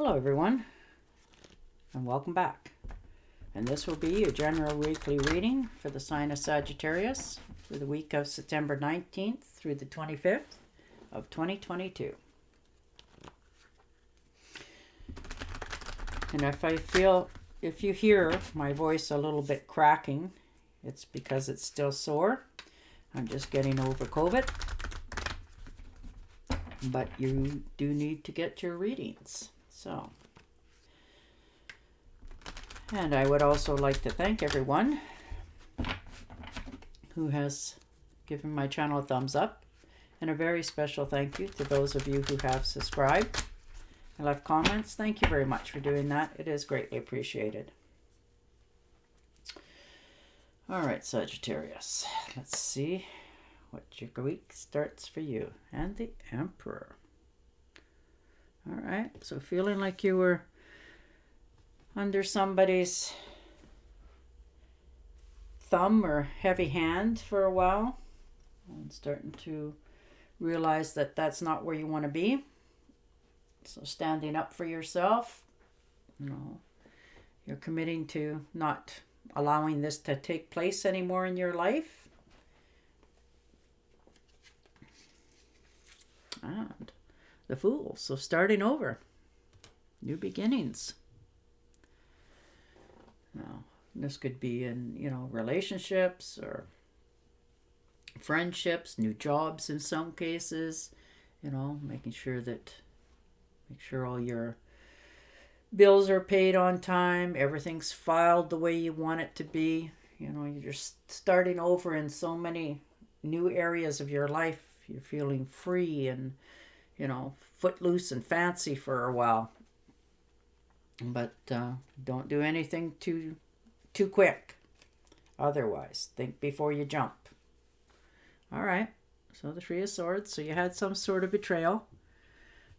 Hello everyone, and welcome back. And this will be your general weekly reading for the sign of Sagittarius for the week of September 19th through the 25th of 2022. And if you hear my voice a little bit cracking, it's because it's still sore. I'm just getting over COVID. But you do need to get your readings. And I would also like to thank everyone who has given my channel a thumbs up, and a very special thank you to those of you who have subscribed and left comments. Thank you very much for doing that. It is greatly appreciated. All right, Sagittarius, let's see what your week starts for you. And the Emperor. All right, so feeling like you were under somebody's thumb or heavy hand for a while, and starting to realize that that's not where you want to be. So standing up for yourself, you're committing to not allowing this to take place anymore in your life. And the Fool, so starting over, new beginnings. Now, this could be in, relationships or friendships, new jobs in some cases, make sure all your bills are paid on time, everything's filed the way you want it to be. You're just starting over in so many new areas of your life. You're feeling free and, footloose and fancy for a while. But don't do anything too quick. Otherwise, think before you jump. All right. So the Three of Swords. So you had some sort of betrayal.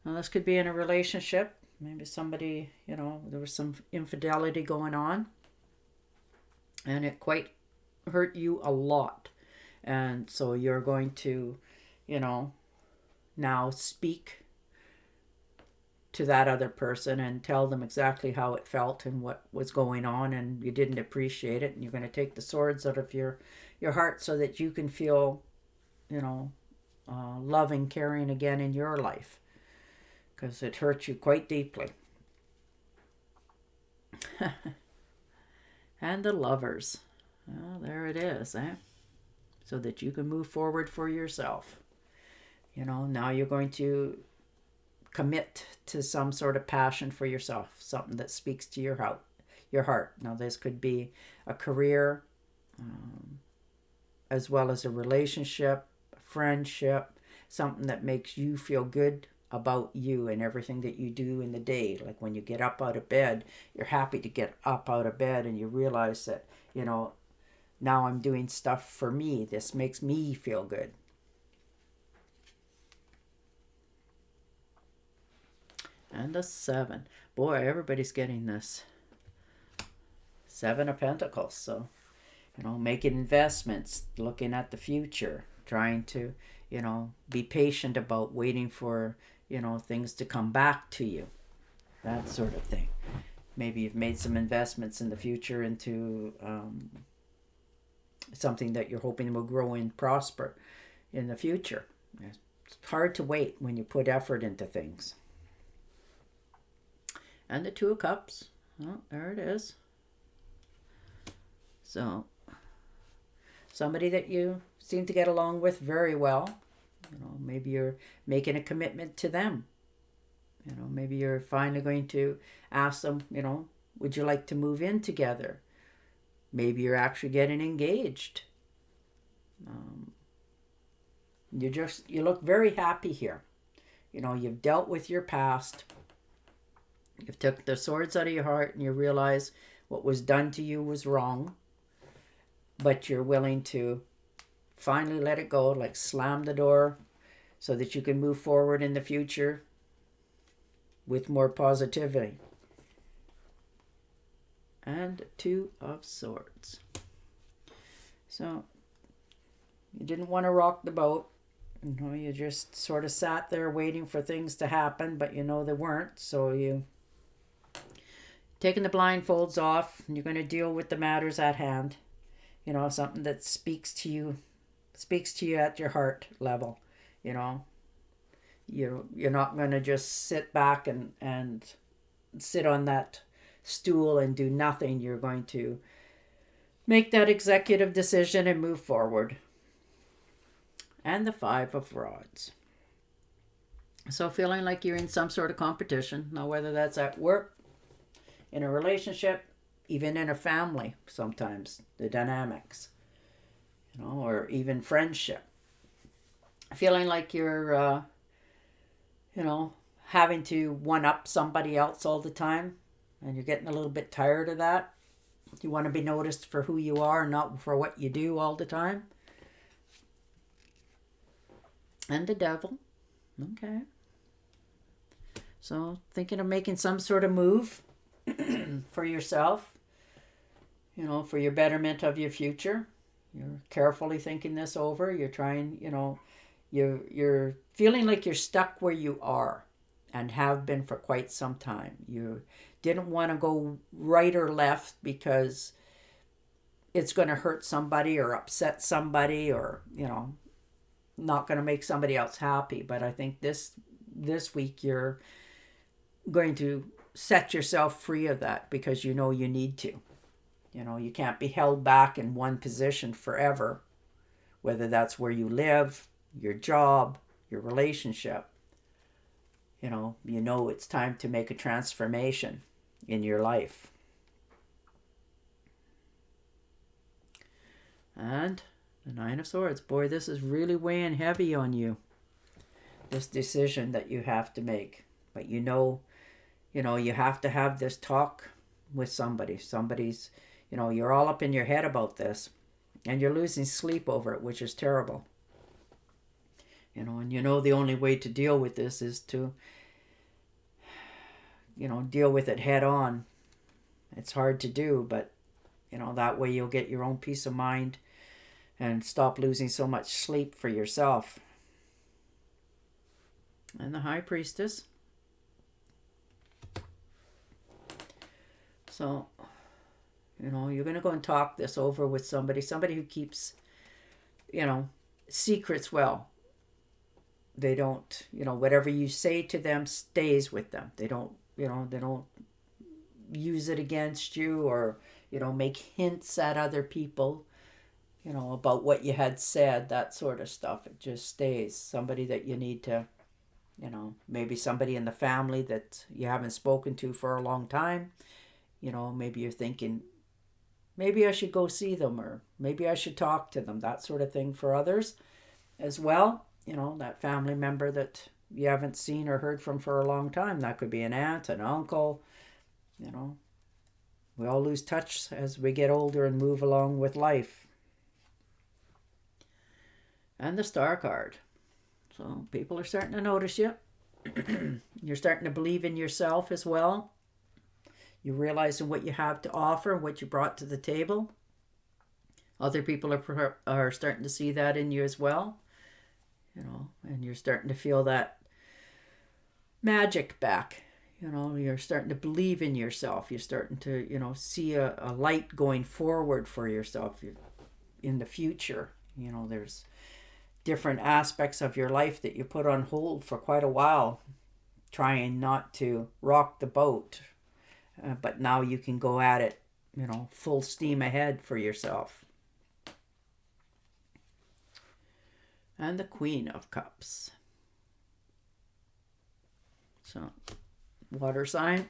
Now this could be in a relationship. Maybe somebody, there was some infidelity going on. And it quite hurt you a lot. And so you're going to, now speak to that other person and tell them exactly how it felt and what was going on, and you didn't appreciate it, and you're going to take the swords out of your heart so that you can feel, loving, caring again in your life, because it hurt you quite deeply. And the Lovers. Well, there it is, so that you can move forward for yourself. Now you're going to commit to some sort of passion for yourself, something that speaks to your heart. Now this could be a career, as well as a relationship, a friendship, something that makes you feel good about you and everything that you do in the day. Like when you get up out of bed, you're happy to get up out of bed, and you realize that, now I'm doing stuff for me. This makes me feel good. And the Seven. Boy, everybody's getting this. Seven of Pentacles. So, making investments, looking at the future, trying to, be patient about waiting for, things to come back to you. That sort of thing. Maybe you've made some investments in the future into something that you're hoping will grow and prosper in the future. It's hard to wait when you put effort into things. And the Two of Cups. Oh, there it is. So, somebody that you seem to get along with very well. Maybe you're making a commitment to them. Maybe you're finally going to ask them, would you like to move in together? Maybe you're actually getting engaged. You look very happy here. You've dealt with your past. You've took the swords out of your heart, and you realize what was done to you was wrong. But you're willing to finally let it go, like slam the door, so that you can move forward in the future with more positivity. And Two of Swords. So you didn't want to rock the boat. You just sort of sat there waiting for things to happen, but they weren't. So you taking the blindfolds off, and you're going to deal with the matters at hand. Something that speaks to you at your heart level. you know you're not going to just sit back and sit on that stool and do nothing. You're going to make that executive decision and move forward. And the Five of Rods. So feeling like you're in some sort of competition. Now, whether that's at work, in a relationship, even in a family, sometimes the dynamics, or even friendship. Feeling like you're, having to one up somebody else all the time, and you're getting a little bit tired of that. You want to be noticed for who you are, not for what you do all the time. And the Devil. Okay. So thinking of making some sort of move for yourself, for your betterment of your future. You're carefully thinking this over. You're trying, you're feeling like you're stuck where you are and have been for quite some time. You didn't want to go right or left because it's going to hurt somebody or upset somebody or, not going to make somebody else happy. But I think this week you're going to set yourself free of that because you need to. You can't be held back in one position forever, whether that's where you live, your job, your relationship. It's time to make a transformation in your life. And the Nine of Swords. Boy, this is really weighing heavy on you. This decision that you have to make. But you have to have this talk with somebody. Somebody's, you're all up in your head about this. And you're losing sleep over it, which is terrible. And the only way to deal with this is to, deal with it head on. It's hard to do, but, that way you'll get your own peace of mind and stop losing so much sleep for yourself. And the High Priestess. So, you're going to go and talk this over with somebody who keeps, secrets well. They don't, whatever you say to them stays with them. They don't, they don't use it against you or, make hints at other people, about what you had said, that sort of stuff. It just stays. Somebody that you need to, maybe somebody in the family that you haven't spoken to for a long time. Maybe you're thinking, maybe I should go see them or maybe I should talk to them, that sort of thing for others as well. That family member that you haven't seen or heard from for a long time. That could be an aunt, an uncle. We all lose touch as we get older and move along with life. And the Star card. So people are starting to notice you. You're starting to believe in yourself as well. You're realizing what you have to offer, what you brought to the table. Other people are starting to see that in you as well. And you're starting to feel that magic back. You're starting to believe in yourself. You're starting to, see a light going forward for yourself in the future. There's different aspects of your life that you put on hold for quite a while, trying not to rock the boat. But now you can go at it, full steam ahead for yourself. And the Queen of Cups. So, water sign,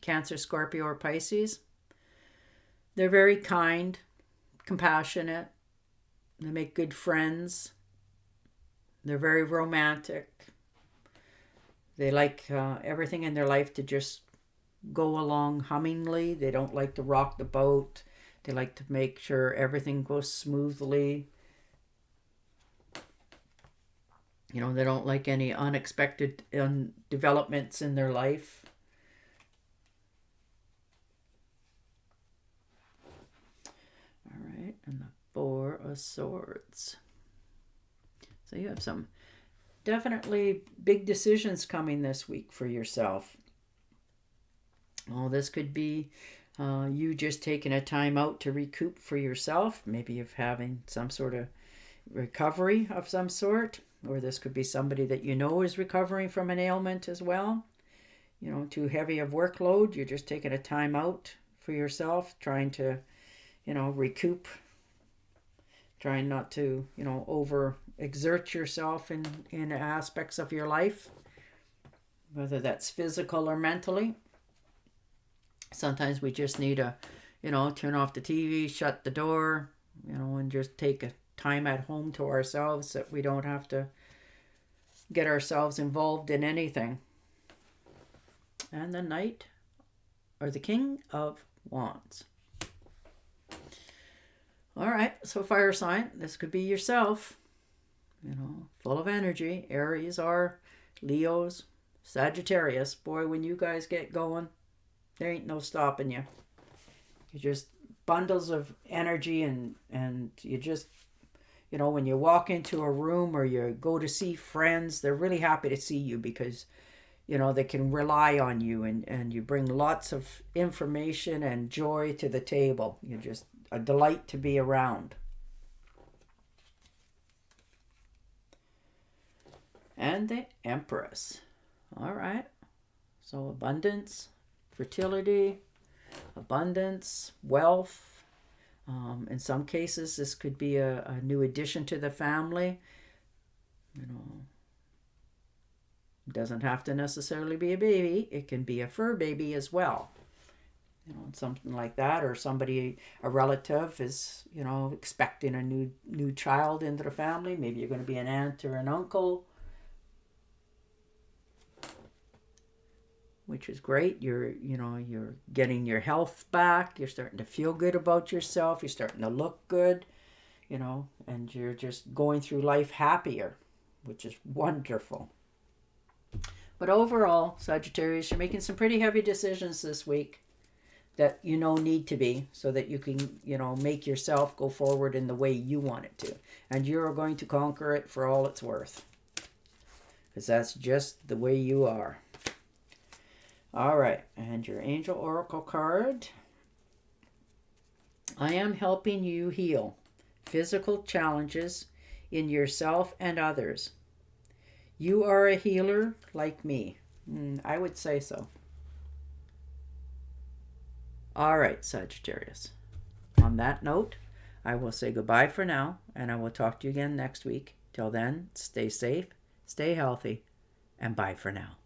Cancer, Scorpio, or Pisces. They're very kind, compassionate. They make good friends. They're very romantic. They like everything in their life to just go along hummingly. They don't like to rock the boat. They like to make sure everything goes smoothly. They don't like any unexpected developments in their life. All right, and the Four of Swords. So you have some definitely big decisions coming this week for yourself. Well, this could be you just taking a time out to recoup for yourself. Maybe you're having some sort of recovery of some sort, or this could be somebody that you know is recovering from an ailment as well. Too heavy of workload. You're just taking a time out for yourself, trying to, recoup, trying not to, over exert yourself in aspects of your life, whether that's physical or mentally. Sometimes we just need to, turn off the TV, shut the door, and just take a time at home to ourselves that we don't have to get ourselves involved in anything. And the Knight, or the King of Wands. All right, so fire sign, this could be yourself, full of energy. Aries are Leos, Sagittarius. Boy, when you guys get going, there ain't no stopping you. You're just bundles of energy, and you just, when you walk into a room or you go to see friends, they're really happy to see you because they can rely on you, and you bring lots of information and joy to the table. You're just a delight to be around. And the Empress. All right. So abundance, fertility, abundance, wealth. In some cases, this could be a new addition to the family. It doesn't have to necessarily be a baby. It can be a fur baby as well. Something like that, or somebody, a relative is, expecting a new child into the family. Maybe you're going to be an aunt or an uncle, which is great. You're getting your health back. You're starting to feel good about yourself. You're starting to look good, and you're just going through life happier, which is wonderful. But overall, Sagittarius, you're making some pretty heavy decisions this week that need to be, so that you can, make yourself go forward in the way you want it to. And you're going to conquer it for all it's worth. Because that's just the way you are. All right, and your Angel Oracle card. I am helping you heal physical challenges in yourself and others. You are a healer like me. I would say so. All right, Sagittarius. On that note, I will say goodbye for now, and I will talk to you again next week. Till then, stay safe, stay healthy, and bye for now.